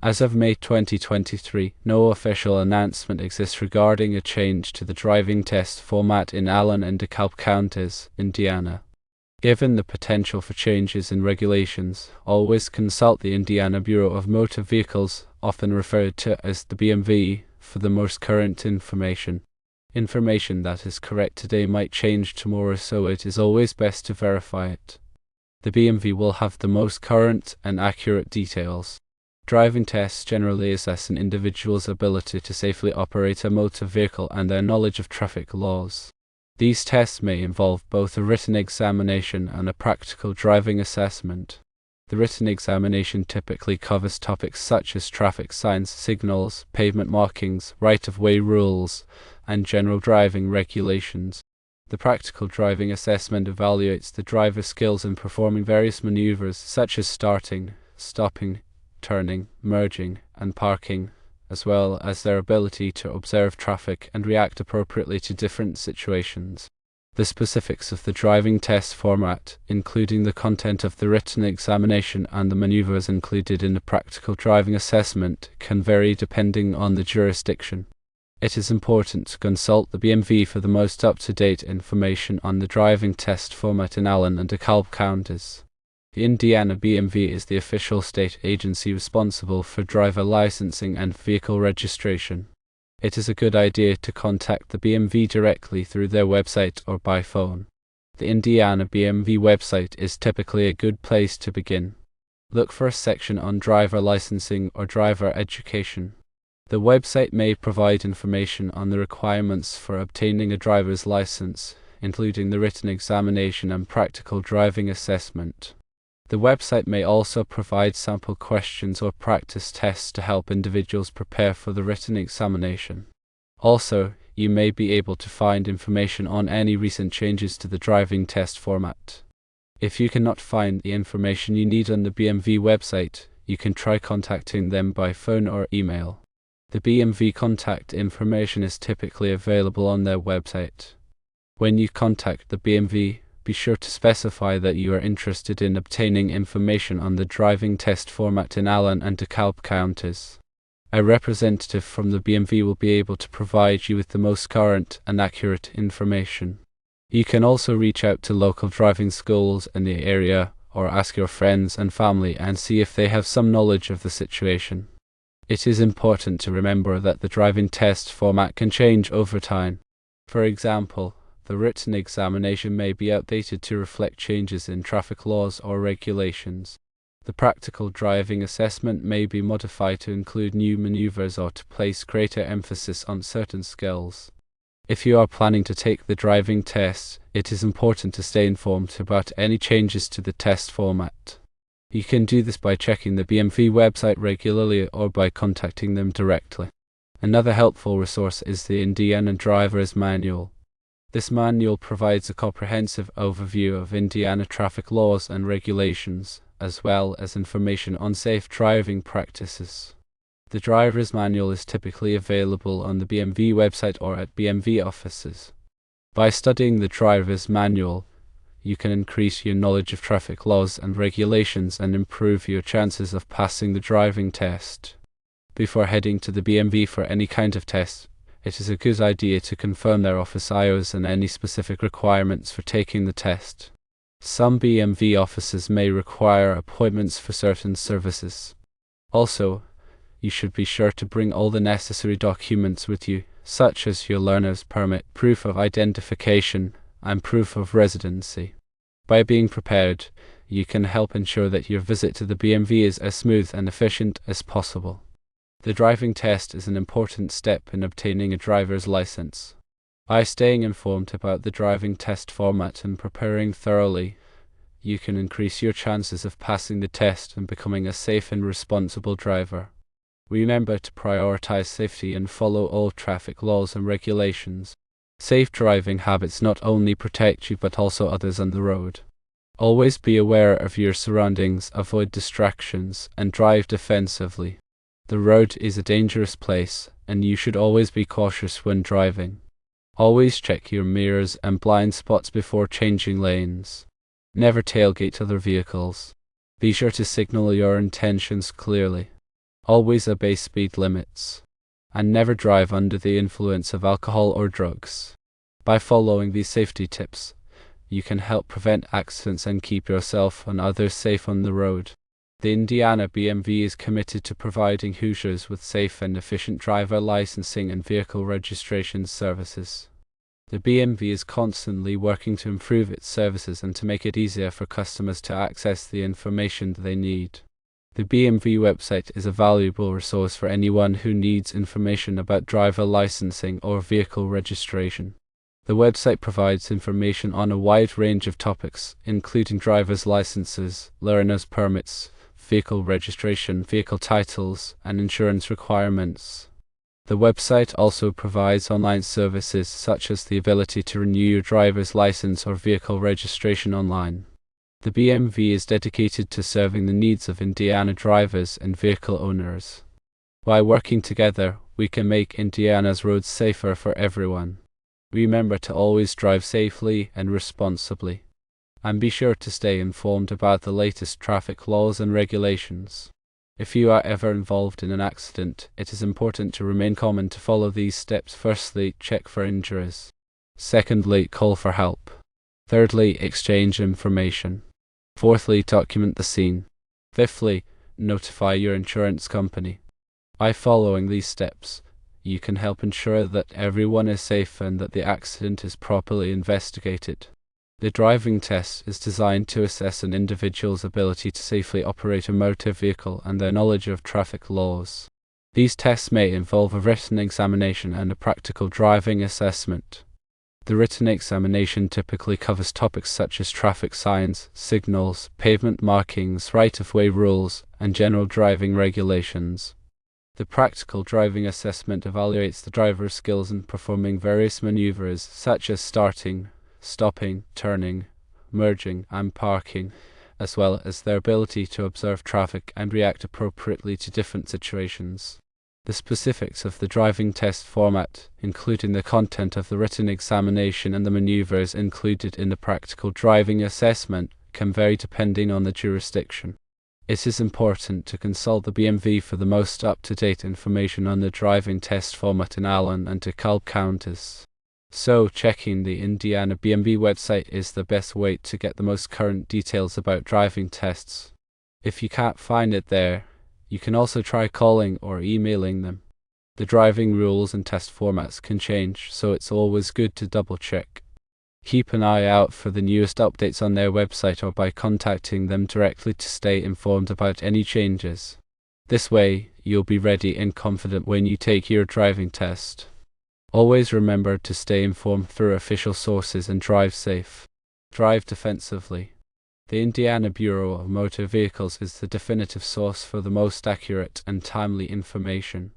As of May 2023, no official announcement exists regarding a change to the driving test format in Allen and DeKalb counties, Indiana. Given the potential for changes in regulations, always consult the Indiana Bureau of Motor Vehicles, often referred to as the BMV, for the most current information. Information that is correct today might change tomorrow, so it is always best to verify it. The BMV will have the most current and accurate details. Driving tests generally assess an individual's ability to safely operate a motor vehicle and their knowledge of traffic laws. These tests may involve both a written examination and a practical driving assessment. The written examination typically covers topics such as traffic signs, signals, pavement markings, right-of-way rules, and general driving regulations. The practical driving assessment evaluates the driver's skills in performing various maneuvers such as starting, stopping, turning, merging, and parking, as well as their ability to observe traffic and react appropriately to different situations. The specifics of the driving test format, including the content of the written examination and the maneuvers included in the practical driving assessment, can vary depending on the jurisdiction. It is important to consult the BMV for the most up-to-date information on the driving test format in Allen and DeKalb counties. The Indiana BMV is the official state agency responsible for driver licensing and vehicle registration. It is a good idea to contact the BMV directly through their website or by phone. The Indiana BMV website is typically a good place to begin. Look for a section on driver licensing or driver education. The website may provide information on the requirements for obtaining a driver's license, including the written examination and practical driving assessment. The website may also provide sample questions or practice tests to help individuals prepare for the written examination. Also, you may be able to find information on any recent changes to the driving test format. If you cannot find the information you need on the BMV website, you can try contacting them by phone or email. The BMV contact information is typically available on their website. When you contact the BMV, be sure to specify that you are interested in obtaining information on the driving test format in Allen and DeKalb counties. A representative from the BMV will be able to provide you with the most current and accurate information. You can also reach out to local driving schools in the area or ask your friends and family and see if they have some knowledge of the situation. It is important to remember that the driving test format can change over time. For example, the written examination may be outdated to reflect changes in traffic laws or regulations. The practical driving assessment may be modified to include new maneuvers or to place greater emphasis on certain skills. If you are planning to take the driving test, it is important to stay informed about any changes to the test format. You can do this by checking the BMV website regularly or by contacting them directly. Another helpful resource is the Indiana Driver's Manual. This manual provides a comprehensive overview of Indiana traffic laws and regulations, as well as information on safe driving practices. The driver's manual is typically available on the BMV website or at BMV offices. By studying the driver's manual, you can increase your knowledge of traffic laws and regulations and improve your chances of passing the driving test. Before heading to the BMV for any kind of test, it is a good idea to confirm their office hours and any specific requirements for taking the test. Some BMV offices may require appointments for certain services. Also, you should be sure to bring all the necessary documents with you, such as your learner's permit, proof of identification, and proof of residency. By being prepared, you can help ensure that your visit to the BMV is as smooth and efficient as possible. The driving test is an important step in obtaining a driver's license. By staying informed about the driving test format and preparing thoroughly, you can increase your chances of passing the test and becoming a safe and responsible driver. Remember to prioritize safety and follow all traffic laws and regulations. Safe driving habits not only protect you but also others on the road. Always be aware of your surroundings, avoid distractions, and drive defensively. The road is a dangerous place, and you should always be cautious when driving. Always check your mirrors and blind spots before changing lanes. Never tailgate other vehicles. Be sure to signal your intentions clearly. Always obey speed limits. And never drive under the influence of alcohol or drugs. By following these safety tips, you can help prevent accidents and keep yourself and others safe on the road. The Indiana BMV is committed to providing Hoosiers with safe and efficient driver licensing and vehicle registration services. The BMV is constantly working to improve its services and to make it easier for customers to access the information they need. The BMV website is a valuable resource for anyone who needs information about driver licensing or vehicle registration. The website provides information on a wide range of topics, including driver's licenses, learner's permits, vehicle registration, vehicle titles, and insurance requirements. The website also provides online services such as the ability to renew your driver's license or vehicle registration online. The BMV is dedicated to serving the needs of Indiana drivers and vehicle owners. By working together, we can make Indiana's roads safer for everyone. Remember to always drive safely and responsibly. And be sure to stay informed about the latest traffic laws and regulations. If you are ever involved in an accident, it is important to remain calm and to follow these steps. Firstly, check for injuries. Secondly, call for help. Thirdly, exchange information. Fourthly, document the scene. Fifthly, notify your insurance company. By following these steps, you can help ensure that everyone is safe and that the accident is properly investigated. The driving test is designed to assess an individual's ability to safely operate a motor vehicle and their knowledge of traffic laws. These tests may involve a written examination and a practical driving assessment. The written examination typically covers topics such as traffic signs, signals, pavement markings, right-of-way rules, and general driving regulations. The practical driving assessment evaluates the driver's skills in performing various maneuvers such as starting, stopping, turning, merging, and parking, as well as their ability to observe traffic and react appropriately to different situations. The specifics of the driving test format, including the content of the written examination and the maneuvers included in the practical driving assessment, can vary depending on the jurisdiction. It is important to consult the BMV for the most up-to-date information on the driving test format in Allen and DeKalb counties. So, checking the Indiana BMV website is the best way to get the most current details about driving tests. If you can't find it there, you can also try calling or emailing them. The driving rules and test formats can change, so it's always good to double-check. Keep an eye out for the newest updates on their website or by contacting them directly to stay informed about any changes. This way, you'll be ready and confident when you take your driving test. Always remember to stay informed through official sources and drive safe. Drive defensively. The Indiana Bureau of Motor Vehicles is the definitive source for the most accurate and timely information.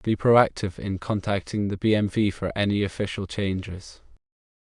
Be proactive in contacting the BMV for any official changes.